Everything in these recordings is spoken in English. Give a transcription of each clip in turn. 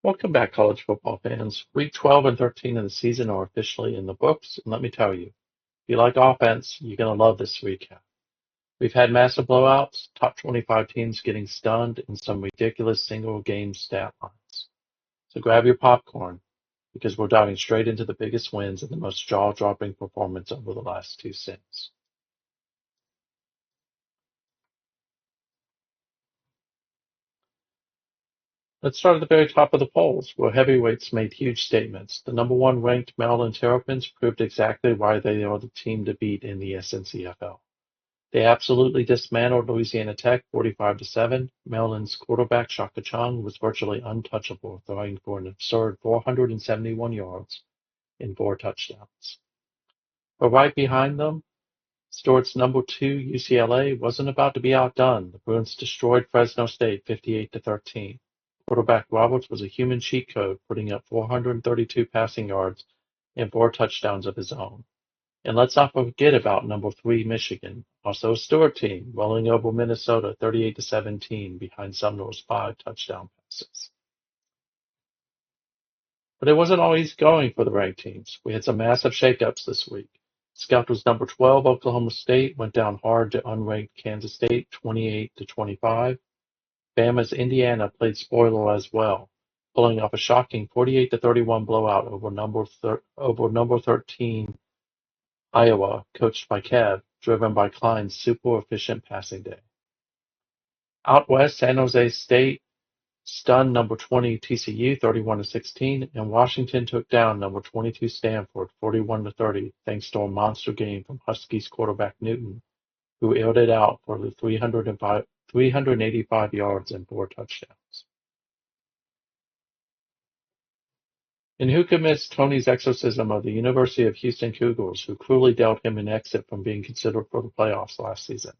Welcome back, college football fans. Week 12 and 13 of the season are officially in the books, and let me tell you, if you like offense, you're going to love this recap. We've had massive blowouts, top 25 teams getting stunned, and some ridiculous single-game stat lines. So grab your popcorn, because we're diving straight into the biggest wins and the most jaw-dropping performance over the last two seasons. Let's start at the very top of the polls, where heavyweights made huge statements. The number one ranked Maryland Terrapins proved exactly why they are the team to beat in the SNCFL. They absolutely dismantled Louisiana Tech 45-7. Maryland's quarterback Shaka Chung was virtually untouchable, throwing for an absurd 471 yards and four touchdowns. But right behind them, Stuart's number two UCLA wasn't about to be outdone. The Bruins destroyed Fresno State 58-13. Quarterback Roberts was a human cheat code, putting up 432 passing yards and four touchdowns of his own. And let's not forget about number three Michigan, also a Stuart team, rolling over Minnesota 38-17 behind Sumner's five touchdown passes. But it wasn't always going for the ranked teams. We had some massive shakeups this week. Scouters number 12 Oklahoma State went down hard to unranked Kansas State 28-25. Bama's Indiana played spoiler as well, pulling off a shocking 48-31 blowout over number 13 Iowa, coached by Kev, driven by Klein's super-efficient passing day. Out west, San Jose State stunned number 20 TCU 31-16, and Washington took down number 22 Stanford 41-30, thanks to a monster game from Huskies quarterback Newton, who aired it out for the 385 yards and four touchdowns. And who could miss Tony's exorcism of the University of Houston Cougars, who cruelly dealt him an exit from being considered for the playoffs last season?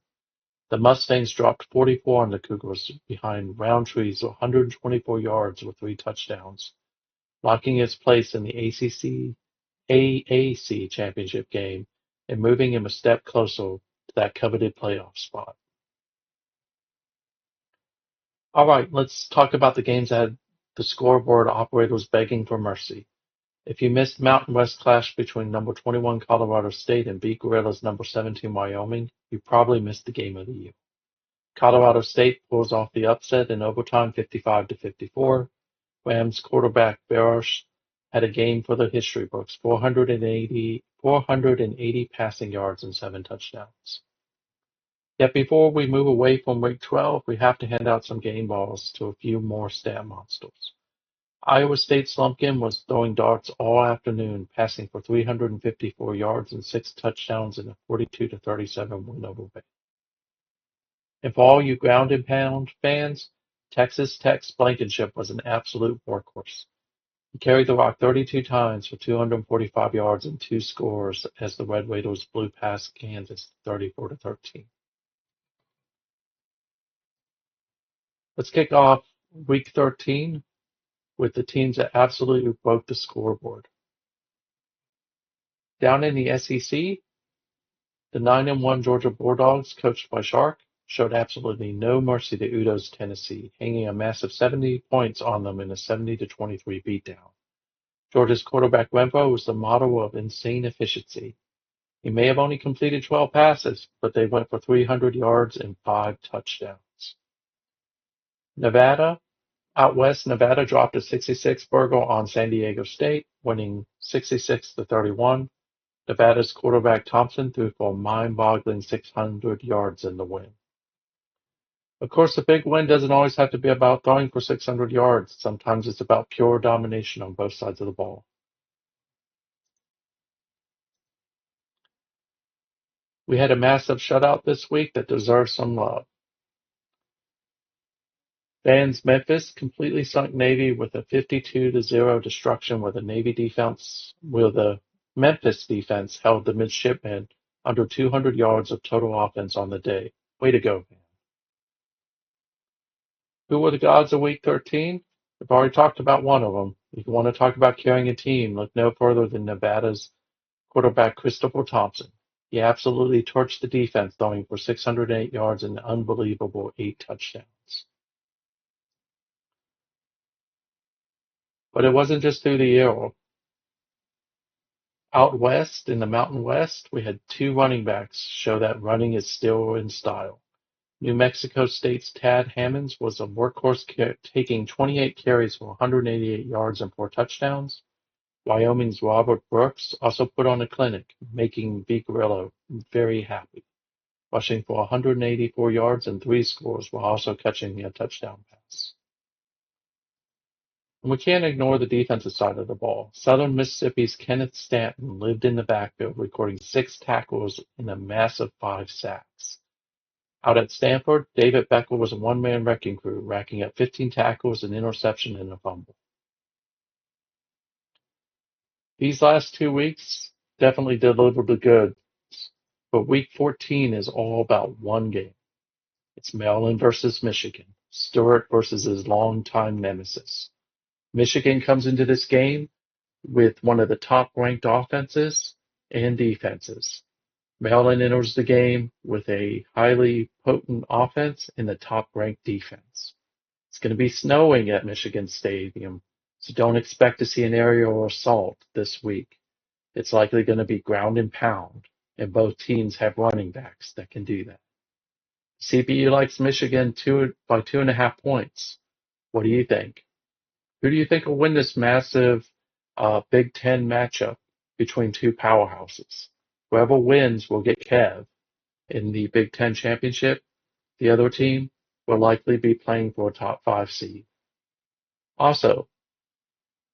The Mustangs dropped 44 on the Cougars behind Roundtree's 124 yards with three touchdowns, locking its place in the AAC championship game and moving him a step closer to that coveted playoff spot. All right, let's talk about the games that had the scoreboard operators begging for mercy. If you missed Mountain West clash between number 21 Colorado State and beat Gorillas number 17 Wyoming, you probably missed the game of the year. Colorado State pulls off the upset in overtime 55-54. Rams quarterback Barash had a game for the history books, 480 passing yards and seven touchdowns. Yet before we move away from Week 12, we have to hand out some game balls to a few more stat monsters. Iowa State's Lumpkin was throwing darts all afternoon, passing for 354 yards and six touchdowns in a 42-37 win over Baylor. And for all you ground and pound fans, Texas Tech's Blankenship was an absolute workhorse. He carried the rock 32 times for 245 yards and two scores as the Red Raiders blew past Kansas 34-13. Let's kick off Week 13 with the teams that absolutely broke the scoreboard. Down in the SEC, the 9-1 Georgia Bulldogs, coached by Shark, showed absolutely no mercy to Udo's Tennessee, hanging a massive 70 points on them in a 70-23 beatdown. Georgia's quarterback Renfro was the model of insane efficiency. He may have only completed 12 passes, but they went for 300 yards and five touchdowns. Out west, Nevada dropped a 66 burger on San Diego State, winning 66-31. Nevada's quarterback Thompson threw for a mind-boggling 600 yards in the win. Of course, the big win doesn't always have to be about throwing for 600 yards. Sometimes it's about pure domination on both sides of the ball. We had a massive shutout this week that deserves some love. Van's Memphis completely sunk Navy with a 52-0 destruction where the Memphis defense held the midshipmen under 200 yards of total offense on the day. Way to go, Van. Who were the gods of Week 13? We've already talked about one of them. If you want to talk about carrying a team, look no further than Nevada's quarterback Christopher Thompson. He absolutely torched the defense, throwing for 608 yards and an unbelievable 8 touchdowns. But it wasn't just through the air. Out west, in the Mountain West, we had two running backs show that running is still in style. New Mexico State's Tad Hammonds was a workhorse, taking 28 carries for 188 yards and 4 touchdowns. Wyoming's Robert Brooks also put on a clinic, making V. Grillo very happy, rushing for 184 yards and 3 scores while also catching a touchdown pass. And we can't ignore the defensive side of the ball. Southern Mississippi's Kenneth Stanton lived in the backfield, recording 6 tackles and a massive 5 sacks. Out at Stanford, David Beckel was a one-man wrecking crew, racking up 15 tackles, an interception, and a fumble. These last 2 weeks definitely delivered the goods, but Week 14 is all about one game. It's Maryland versus Michigan, Stuart versus his longtime nemesis. Michigan comes into this game with one of the top-ranked offenses and defenses. Maryland enters the game with a highly potent offense and the top-ranked defense. It's going to be snowing at Michigan Stadium, so don't expect to see an aerial assault this week. It's likely going to be ground and pound, and both teams have running backs that can do that. CPU likes Michigan by 2.5 points. What do you think? Who do you think will win this massive Big Ten matchup between two powerhouses? Whoever wins will get Kev in the Big Ten championship. The other team will likely be playing for a top 5 seed. Also,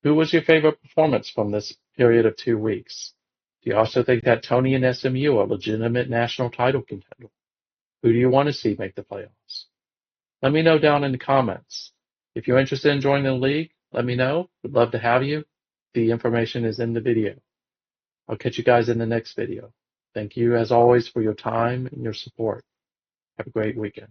who was your favorite performance from this period of 2 weeks? Do you also think that Tony and SMU are a legitimate national title contender? Who do you want to see make the playoffs? Let me know down in the comments. If you're interested in joining the league, let me know. We'd love to have you. The information is in the video. I'll catch you guys in the next video. Thank you, as always, for your time and your support. Have a great weekend.